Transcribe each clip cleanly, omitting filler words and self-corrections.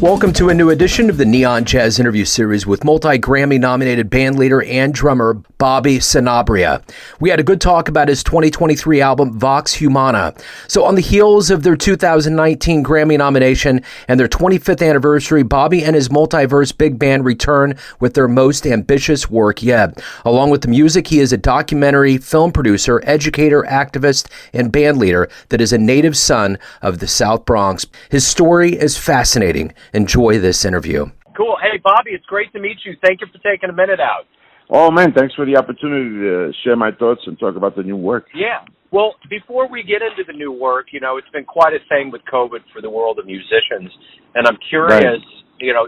Welcome to a new edition of the Neon Jazz interview series with multi-Grammy nominated bandleader and drummer Bobby Sanabria. We had a good talk about his 2023 album Vox Humana. So on the heels of their 2019 Grammy nomination and their 25th anniversary, Bobby and his Multiverse Big Band return with their most ambitious work yet. Along with the music, he is a documentary film producer, educator, activist, and bandleader that is a native son of the South Bronx. His story is fascinating. Enjoy this interview. Cool. Hey, Bobby, it's great to meet you. Thank you for taking a minute out. Oh, man, thanks for the opportunity to share my thoughts and talk about the new work. Yeah. Well, before we get into the new work, it's been quite a thing with COVID for the world of musicians. And I'm curious,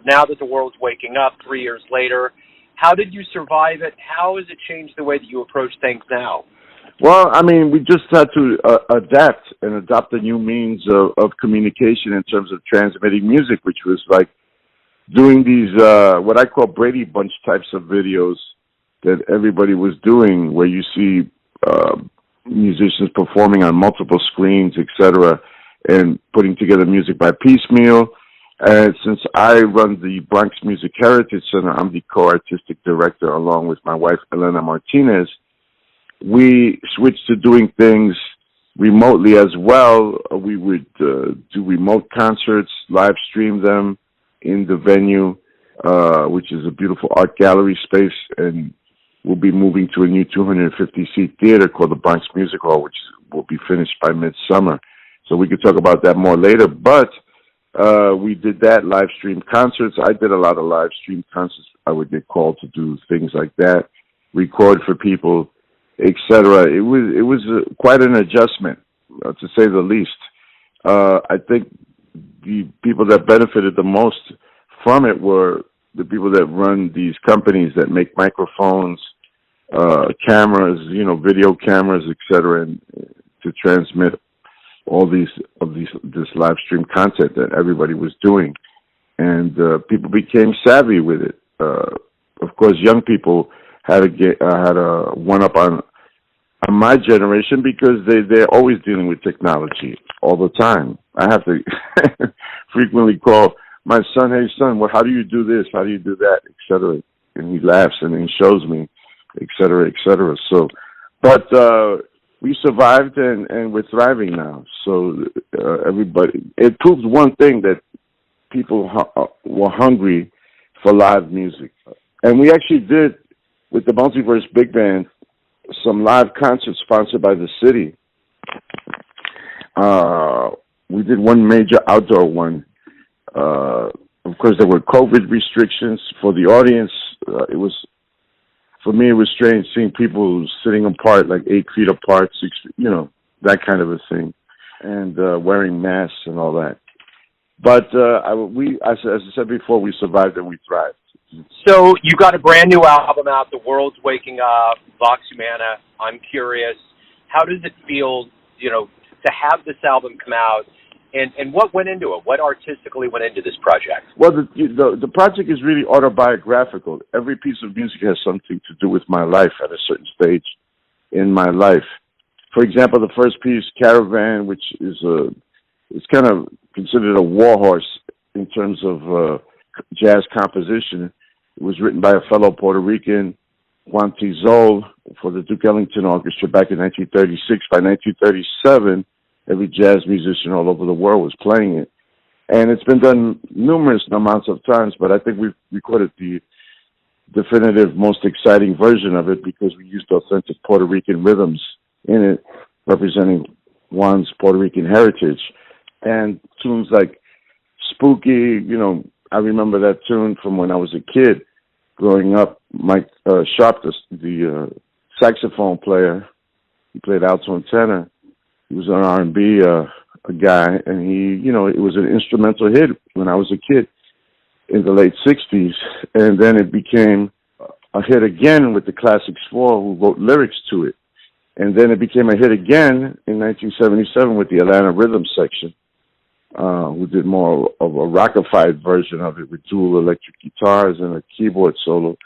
now that the world's waking up 3 years later, how did you survive it? How has it changed the way that you approach things now? Well, we just had to adapt and adopt a new means of communication in terms of transmitting music, which was like doing these, what I call Brady Bunch types of videos that everybody was doing, where you see musicians performing on multiple screens, etc., and putting together music by piecemeal. And since I run the Bronx Music Heritage Center, I'm the co-artistic director along with my wife, Elena Martinez. We switched to doing things remotely as well. We would do remote concerts, live stream them in the venue, which is a beautiful art gallery space, and we'll be moving to a new 250-seat theater called the Bronx Music Hall, which will be finished by midsummer. So we could talk about that more later, but we did that, live stream concerts. I did a lot of live stream concerts. I would get called to do things like that, record for people, etc. It was quite an adjustment, to say the least. I think the people that benefited the most from it were the people that run these companies that make microphones, cameras, video cameras, etc., and to transmit all this live stream content that everybody was doing, and people became savvy with it. Of course, young people had a one-up on my generation because they're always dealing with technology all the time. I have to frequently call my son, "Hey, son, how do you do this? How do you do that?" etc. And he laughs and he shows me, etc., etc. So, but we survived and we're thriving now. So everybody, it proves one thing, that people were hungry for live music. And we actually did, with the Multiverse Big Band, some live concerts sponsored by the city. We did one major outdoor one. Of course, there were COVID restrictions for the audience. For me, it was strange seeing people sitting apart, like 8 feet apart, 6 feet, that kind of a thing, and wearing masks and all that. But as I said before, we survived and we thrived. So you got a brand new album out. The world's waking up. Vox Humana. I'm curious, how does it feel, to have this album come out, and what went into it? What artistically went into this project? Well, the project is really autobiographical. Every piece of music has something to do with my life at a certain stage in my life. For example, the first piece, Caravan, which is it's kind of considered a warhorse in terms of jazz composition. It was written by a fellow Puerto Rican, Juan Tizol, for the Duke Ellington Orchestra back in 1936. By 1937, every jazz musician all over the world was playing it. And it's been done numerous amounts of times, but I think we've recorded the definitive, most exciting version of it because we used authentic Puerto Rican rhythms in it, representing Juan's Puerto Rican heritage. And tunes like Spooky, I remember that tune from when I was a kid growing up. Mike Sharp, the saxophone player, he played alto and tenor. He was an R&B guy, and it was an instrumental hit when I was a kid in the late 60s. And then it became a hit again with the Classics 4, who wrote lyrics to it. And then it became a hit again in 1977 with the Atlanta Rhythm Section, who did more of a rockified version of it with dual electric guitars and a keyboard solo.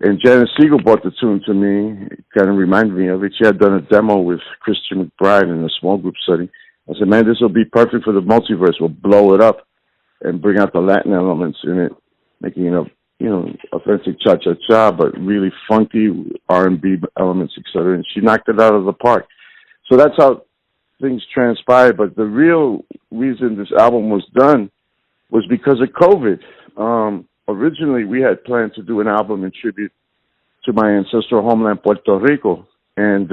And Janet Siegel brought the tune to me. It kind of reminded me of it. She had done a demo with Christian McBride in a small group setting. I said, man, this will be perfect for the Multiverse. We'll blow it up. and bring out the Latin elements in it, making it authentic cha-cha-cha, but really funky R&B elements, etc. And she knocked it out of the park. So that's how things transpired. But the real reason this album was done was because of COVID. Originally, we had planned to do an album in tribute to my ancestral homeland, Puerto Rico. And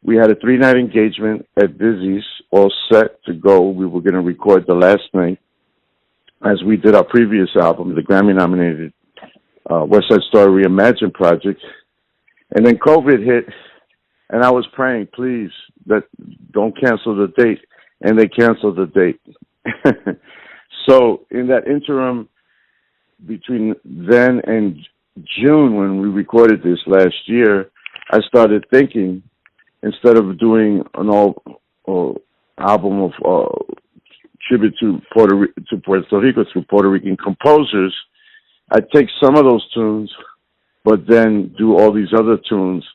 we had a 3-night engagement at Dizzy's, all set to go. We were going to record the last night, as we did our previous album, the Grammy-nominated West Side Story Reimagined project. And then COVID hit, and I was praying, please, that don't cancel the date. And they canceled the date. So in that interim, between then and June, when we recorded this last year, I started thinking, instead of doing an album of tribute to Puerto Rico through Puerto Rican composers, I'd take some of those tunes, but then do all these other tunes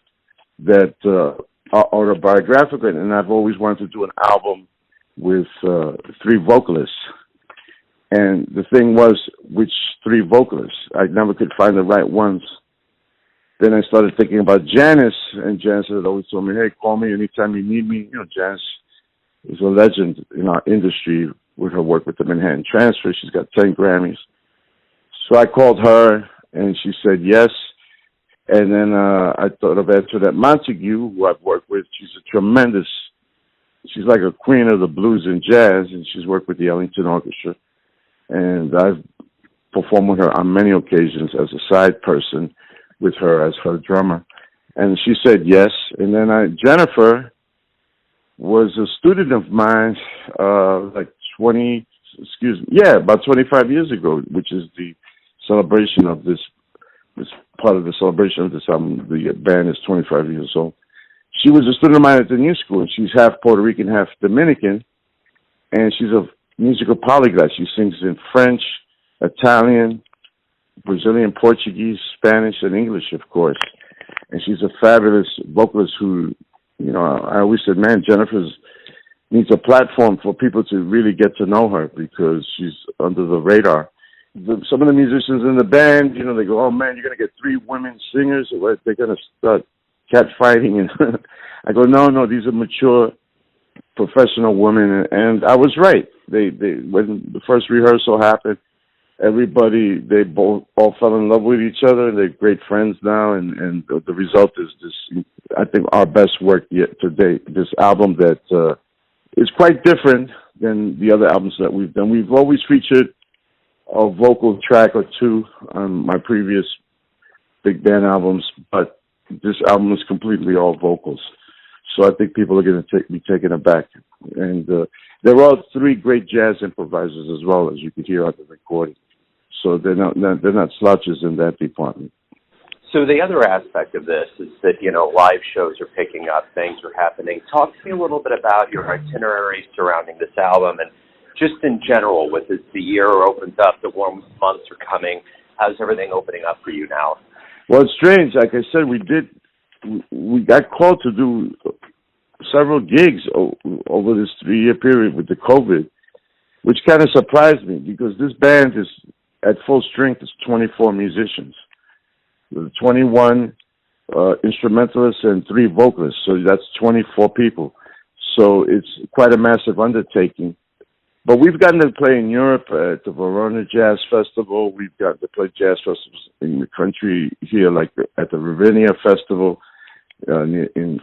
that are autobiographical. And I've always wanted to do an album with 3 vocalists. And the thing was, which 3 vocalists? I never could find the right ones. Then I started thinking about Janice, and Janice had always told me, hey, call me anytime you need me. Janice is a legend in our industry with her work with the Manhattan Transfer. She's got 10 Grammys. So I called her, and she said yes. And then I thought of Antoinette Montague, who I've worked with. She's like a queen of the blues and jazz, and she's worked with the Ellington Orchestra. And I've performed with her on many occasions as a side person with her as her drummer. And she said yes. And then Jennifer was a student of mine about 25 years ago, which is the celebration of this part of the celebration of this album. The band is 25 years old. She was a student of mine at the New School, and she's half Puerto Rican, half Dominican, and she's a musical polyglot. She sings in French, Italian, Brazilian, Portuguese, Spanish, and English, of course. And she's a fabulous vocalist who, I always said, man, Jennifer needs a platform for people to really get to know her, because she's under the radar. Some of the musicians in the band, they go, oh man, you're going to get 3 women singers, or they're going to start catfighting. And I go, no, these are mature, professional women. And I was right. They when the first rehearsal happened, they both all fell in love with each other, and they're great friends now. And the result is this, I think, our best work yet to date. This album that is quite different than the other albums that we've done. We've always featured a vocal track or 2 on my previous big band albums, but this album is completely all vocals. So I think people are going to be taken aback. And they're all 3 great jazz improvisers as well, as you could hear on the recording. So they're not slouches in that department. So the other aspect of this is that, live shows are picking up, things are happening. Talk to me a little bit about your itinerary surrounding this album, and just in general, with as the year opens up, the warm months are coming, how's everything opening up for you now? Well, it's strange. Like I said, we got called to do several gigs over this 3-year period with the COVID, which kind of surprised me, because this band is at full strength. It's 24 musicians, 21 instrumentalists and 3 vocalists. So that's 24 people. So it's quite a massive undertaking. But we've gotten to play in Europe at the Verona Jazz Festival. We've gotten to play jazz festivals in the country here, like at the Ravinia Festival in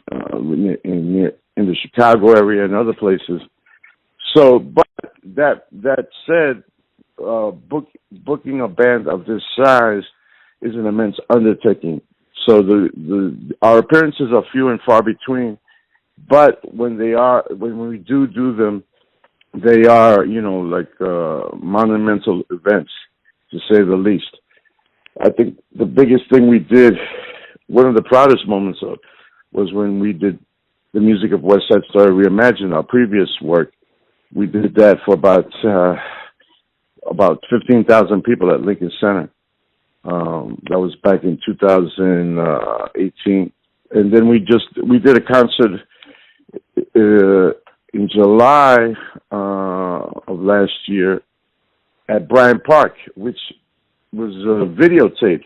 the Chicago area and other places. So, but that said, booking a band of this size is an immense undertaking. So our appearances are few and far between. But when we do them, they are, monumental events, to say the least. I think the biggest thing we did, one of the proudest moments was when we did the music of West Side Story Reimagined, our previous work. We did that for about 15,000 people at Lincoln Center. That was back in 2018. And then we did a concert in July of last year at Bryant Park, which was videotaped.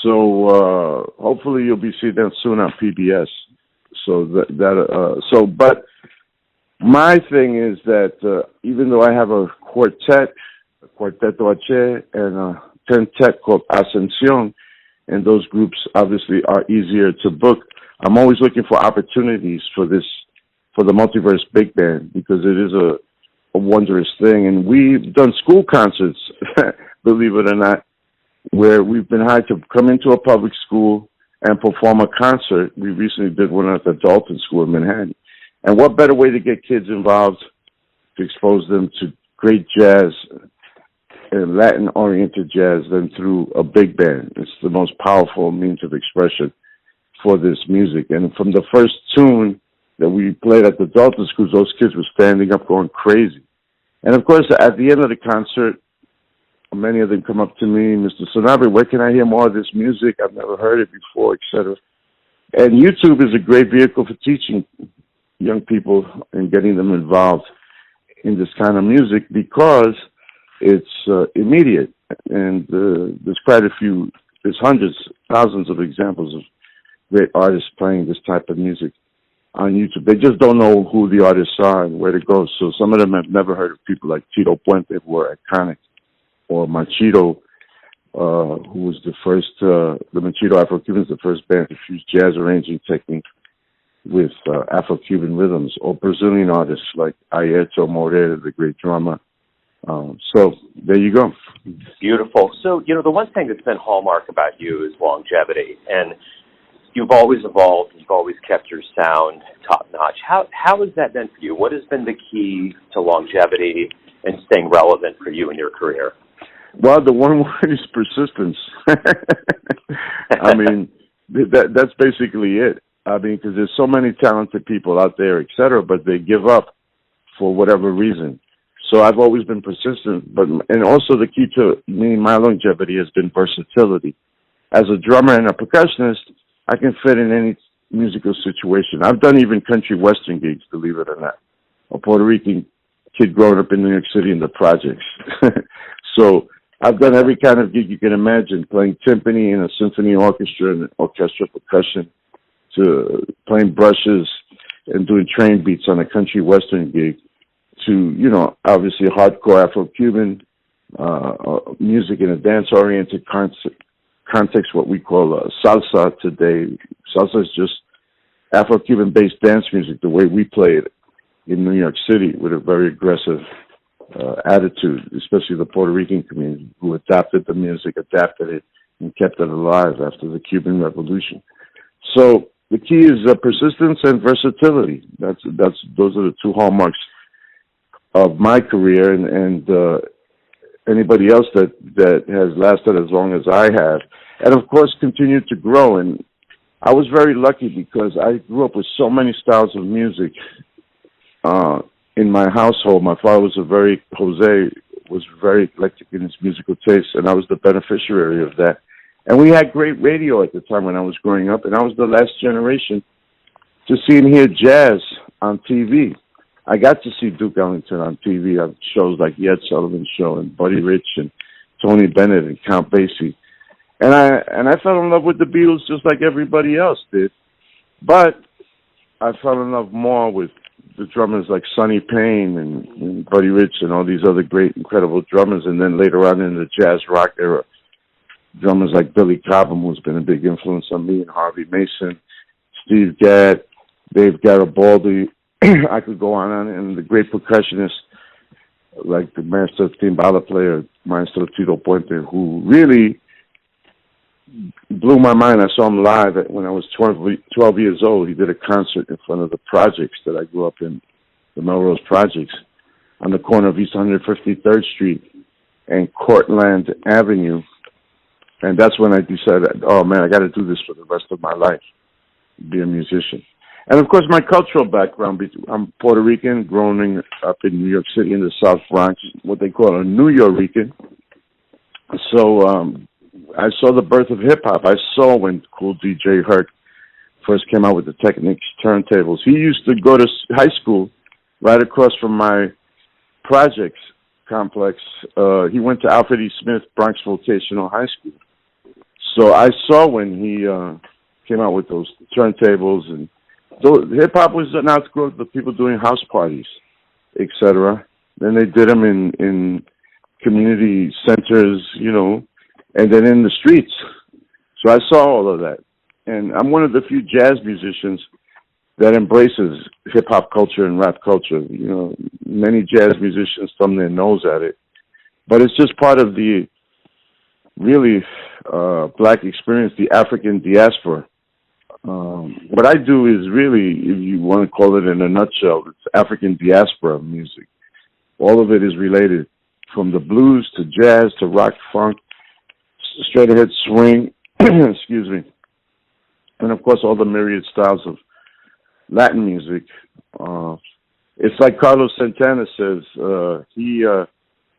So hopefully you'll be seeing that soon on PBS. So but my thing is that even though I have a quartet, Quarteto H, and a quintet called Ascensión, and those groups obviously are easier to book, I'm always looking for opportunities for the Multiverse Big Band, because it is a wondrous thing. And we've done school concerts, believe it or not, where we've been hired to come into a public school and perform a concert. We recently did one at the Dalton School in Manhattan. And what better way to get kids involved, to expose them to great jazz and Latin-oriented jazz than through a big band. It's the most powerful means of expression for this music. And from the first tune that we played at the Dalton Schools, those kids were standing up going crazy. And of course, at the end of the concert, many of them come up to me, Mr. Sanabria, where can I hear more of this music? I've never heard it before, etc. And YouTube is a great vehicle for teaching young people and getting them involved in this kind of music, because it's immediate. And there's quite a few, there's hundreds, thousands of examples of great artists playing this type of music on YouTube. They just don't know who the artists are and where to go. So some of them have never heard of people like Tito Puente, who were iconic, or Machito, who was the first, the Machito Afro-Cubans, the first band to fuse jazz arranging technique with Afro-Cuban rhythms, or Brazilian artists like Ayrton Moreira, the great drummer. So there you go. Beautiful. So, the one thing that's been hallmark about you is longevity, and you've always evolved. You've always kept your sound top notch. How has that been for you? What has been the key to longevity and staying relevant for you in your career? Well, the one word is persistence. I mean, that's basically it. I mean, because there's so many talented people out there, et cetera, but they give up for whatever reason. So I've always been persistent, and also the key to my longevity has been versatility. As a drummer and a percussionist, I can fit in any musical situation. I've done even country western gigs, believe it or not. A Puerto Rican kid growing up in New York City in the projects. So I've done every kind of gig you can imagine, playing timpani in a symphony orchestra and orchestral percussion, to playing brushes and doing train beats on a country western gig, to, obviously hardcore Afro-Cuban music in a dance-oriented context, what we call salsa today. Salsa is just Afro-Cuban-based dance music, the way we play it in New York City, with a very aggressive attitude, especially the Puerto Rican community, who adapted the music, adapted it, and kept it alive after the Cuban Revolution. So the key is persistence and versatility. Those are the two hallmarks of my career, and anybody else that has lasted as long as I have, and of course continued to grow. And I was very lucky because I grew up with so many styles of music in my household. My father was Jose was very eclectic in his musical taste, and I was the beneficiary of that. And we had great radio at the time when I was growing up, and I was the last generation to see and hear jazz on TV. I got to see Duke Ellington on TV on shows like The Ed Sullivan Show and Buddy Rich and Tony Bennett and Count Basie. And I fell in love with the Beatles just like everybody else did. But I fell in love more with the drummers like Sonny Payne and Buddy Rich and all these other great, incredible drummers. And then later on in the jazz rock era, drummers like Billy Cobham, who's been a big influence on me, and Harvey Mason, Steve Gadd, Dave Garibaldi. I could go on, and the great percussionists like the master timbala player, Maestro Tito Puente, who really blew my mind. I saw him live when I was 12 years old. He did a concert in front of the projects that I grew up in, the Melrose Projects, on the corner of East 153rd Street and Cortlandt Avenue. And that's when I decided, oh man, I got to do this for the rest of my life, be a musician. And of course, my cultural background, I'm Puerto Rican, growing up in New York City in the South Bronx, what they call a New Yorican. So I saw the birth of hip-hop. I saw when Cool DJ Herc first came out with the Technics turntables. He used to go to high school right across from my projects complex. He went to Alfred E. Smith Bronx Vocational High School. So I saw when he came out with those turntables, and so hip hop was an outgrowth of people doing house parties, etc. Then they did them in community centers, and then in the streets. So I saw all of that, and I'm one of the few jazz musicians that embraces hip hop culture and rap culture. Many jazz musicians thumb their nose at it, but it's just part of the really black experience, the African diaspora. What I do is really, if you want to call it in a nutshell, it's African diaspora music. All of it is related, from the blues to jazz to rock, funk, straight ahead swing, excuse me, and of course all the myriad styles of Latin music. It's like Carlos Santana says. He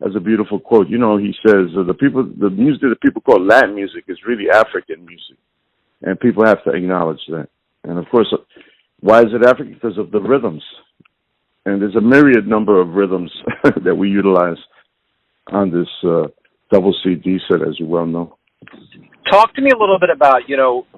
has a beautiful quote. He says the music that people call Latin music is really African music, and people have to acknowledge that. And of course, why is it African? Because of the rhythms, and there's a myriad number of rhythms that we utilize on this double CD set, as you well know. Talk to me a little bit about,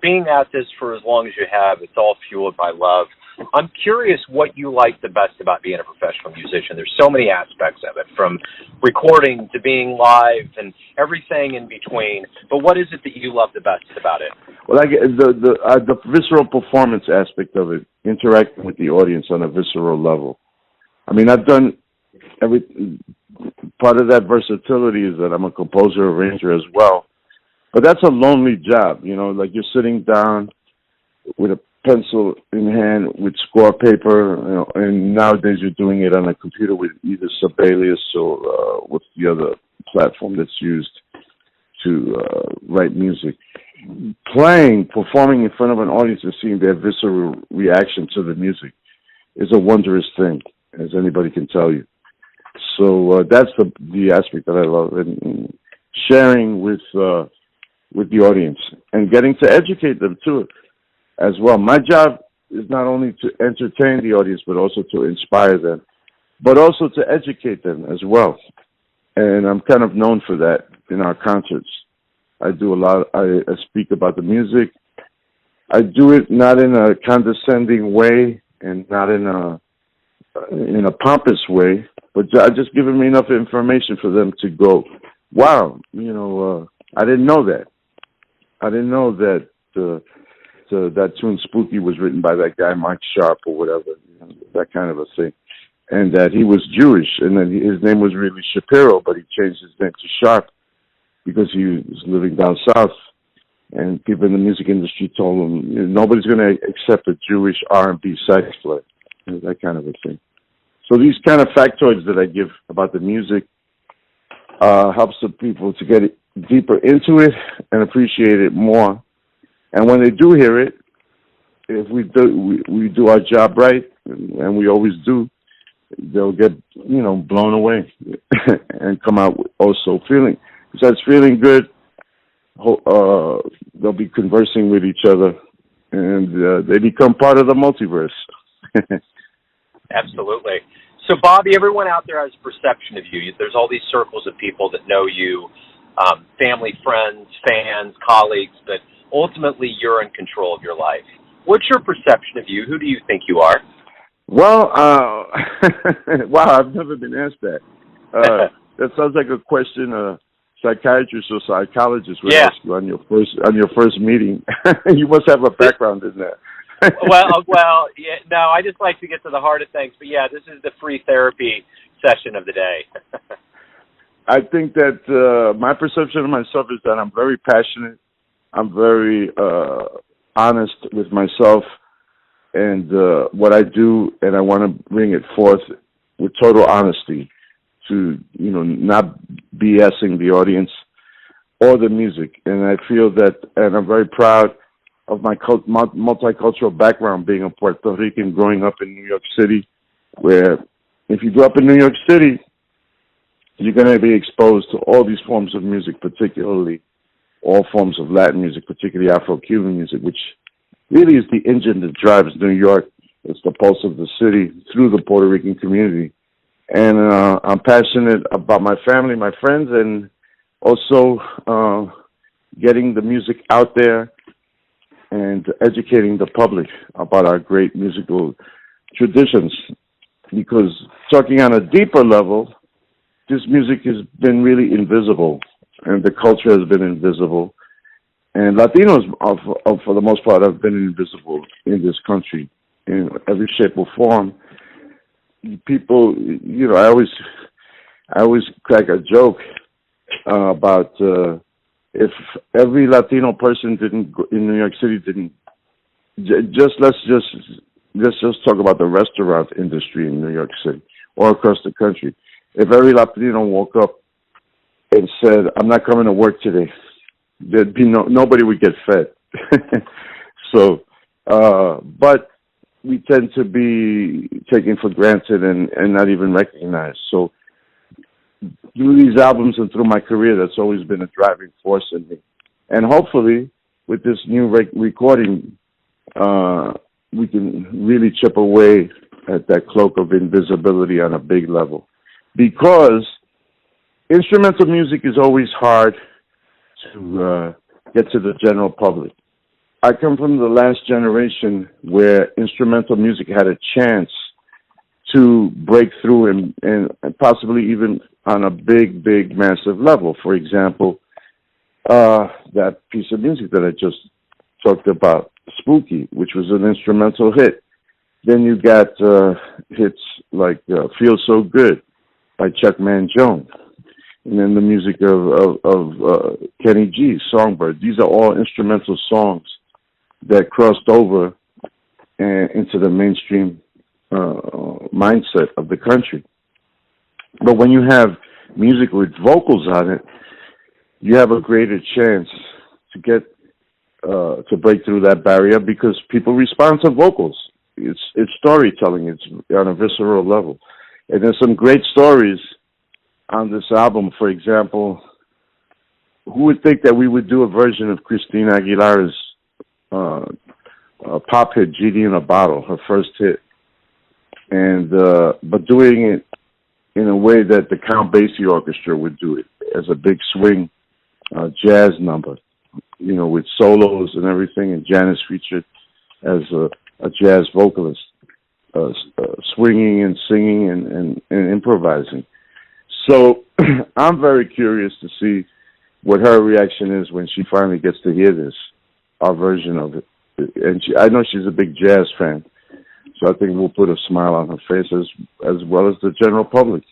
being at this for as long as you have. It's all fueled by love. I'm curious what you like the best about being a professional musician. There's so many aspects of it, from recording to being live and everything in between. But what is it that you love the best about it? Well, the visceral performance aspect of it, interacting with the audience on a visceral level. I mean, I've done part of that versatility is that I'm a composer, arranger as well. But that's a lonely job, like you're sitting down with a pencil in hand with score paper, and nowadays you're doing it on a computer with either Sibelius or what's the other platform that's used to write music. Performing in front of an audience and seeing their visceral reaction to the music is a wondrous thing, as anybody can tell you. So that's the aspect that I love, and sharing with the audience and getting to educate them too, as well. My job is not only to entertain the audience, but also to inspire them, but also to educate them as well. And I'm kind of known for that in our concerts. I do a lot. I speak about the music. I do it not in a condescending way and not in a pompous way, but I just give them enough information for them to go, wow, I didn't know that. I didn't know that that tune Spooky was written by that guy Mike Sharp or whatever, that kind of a thing. And that he was Jewish, and that his name was really Shapiro, but he changed his name to Sharp because he was living down south. And people in the music industry told him, nobody's going to accept a Jewish R&B sax player, that kind of a thing. So these kind of factoids that I give about the music helps the people to get it deeper into it and appreciate it more. And when they do hear it, if we do our job right, and we always do, they'll get blown away and come out also feeling. Besides feeling good, they'll be conversing with each other, and they become part of the multiverse. Absolutely. So, Bobby, everyone out there has a perception of you. There's all these circles of people that know you, family, friends, fans, colleagues, but ultimately you're in control of your life. What's your perception of you? Who do you think you are? Well, wow, I've never been asked that. That sounds like a question a psychiatrist or psychologist would ask you on your first meeting. You must have a background in that. well, yeah, no, I just like to get to the heart of things. But yeah, this is the free therapy session of the day. I think that my perception of myself is that I'm very passionate. I'm very honest with myself and what I do, and I want to bring it forth with total honesty to, not BSing the audience or the music. And I feel that, and I'm very proud of my multicultural background, being a Puerto Rican growing up in New York City, where if you grew up in New York City, you're going to be exposed to all these forms of music, particularly all forms of Latin music, particularly Afro-Cuban music, which really is the engine that drives New York. It's the pulse of the city through the Puerto Rican community. And I'm passionate about my family, my friends, and also getting the music out there and educating the public about our great musical traditions. Because talking on a deeper level, this music has been really invisible, and the culture has been invisible. And Latinos, for the most part, have been invisible in this country in every shape or form. People, I always crack a joke about if every Latino person in New York City let's just talk about the restaurant industry in New York City or across the country. If every Latino woke up and said, "I'm not coming to work today," there'd be nobody would get fed. So, but we tend to be taken for granted and not even recognized. So through these albums and through my career, that's always been a driving force in me. And hopefully with this new recording, we can really chip away at that cloak of invisibility on a big level. Because instrumental music is always hard to get to the general public. I come from the last generation where instrumental music had a chance to break through and possibly even on a big, massive level. For example, that piece of music that I just talked about, Spooky, which was an instrumental hit. Then you got hits like Feel So Good by Chuck Mangione. And then the music of Kenny G, Songbird. These are all instrumental songs that crossed over into the mainstream mindset of the country. But when you have music with vocals on it, you have a greater chance to get to break through that barrier because people respond to vocals. It's storytelling. It's on a visceral level. And there's some great stories on this album. For example, who would think that we would do a version of Christina Aguilera's pop hit, Genie in a Bottle, her first hit, and but doing it in a way that the Count Basie Orchestra would do it as a big swing jazz number, with solos and everything, and Janice featured as a jazz vocalist, swinging and singing and improvising. So I'm very curious to see what her reaction is when she finally gets to hear this, our version of it. And I know she's a big jazz fan, so I think we'll put a smile on her face as well as the general public.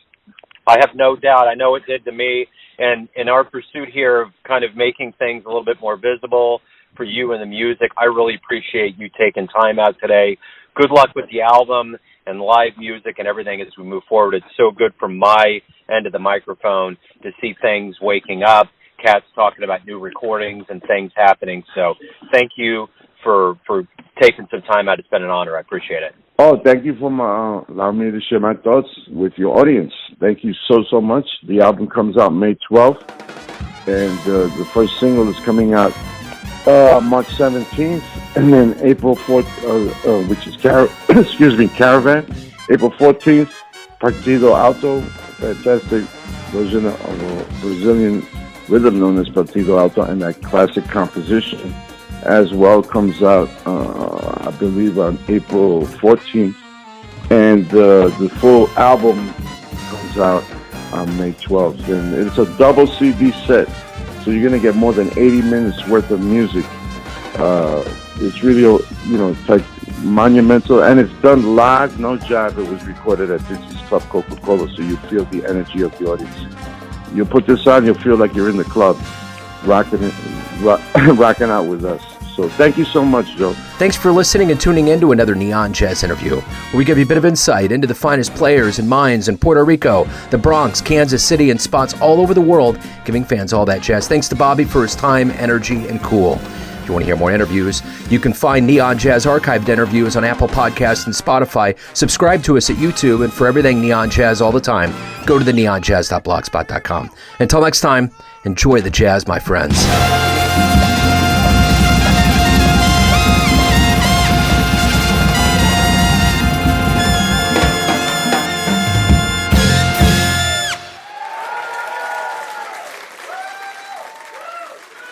I have no doubt. I know it did to me. And in our pursuit here of kind of making things a little bit more visible for you and the music, I really appreciate you taking time out today. Good luck with the album and live music and everything as we move forward. It's so good from my end of the microphone to see things waking up, cats talking about new recordings and things happening. So thank you for taking some time out. It's been an honor. I appreciate it. Oh, thank you for allowing me to share my thoughts with your audience. Thank you so much. The album comes out May 12th, and the first single is coming out March 17th, and then April 4th, which is Caravan. April 14th, Partido Alto, fantastic version of a Brazilian rhythm known as Partido Alto, and that classic composition as well comes out, I believe, on April 14th. And the full album comes out on May 12th. And it's a double CD set, so you're going to get more than 80 minutes worth of music. It's really, it's like monumental, and it's done live, no jive. It was recorded at Dizzy's Club Coca-Cola, so you feel the energy of the audience. You put this on, you'll feel like you're in the club, rocking out with us. So thank you so much, Joe. Thanks for listening and tuning in to another Neon Jazz interview, where we give you a bit of insight into the finest players and minds in Puerto Rico, the Bronx, Kansas City, and spots all over the world, giving fans all that jazz. Thanks to Bobby for his time, energy, and cool. If you want to hear more interviews, you can find Neon Jazz archived interviews on Apple Podcasts and Spotify. Subscribe to us at YouTube, and for everything Neon Jazz all the time, go to the neonjazz.blogspot.com. Until next time, enjoy the jazz, my friends.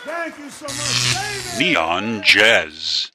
Thank you so much, David. Neon Jazz.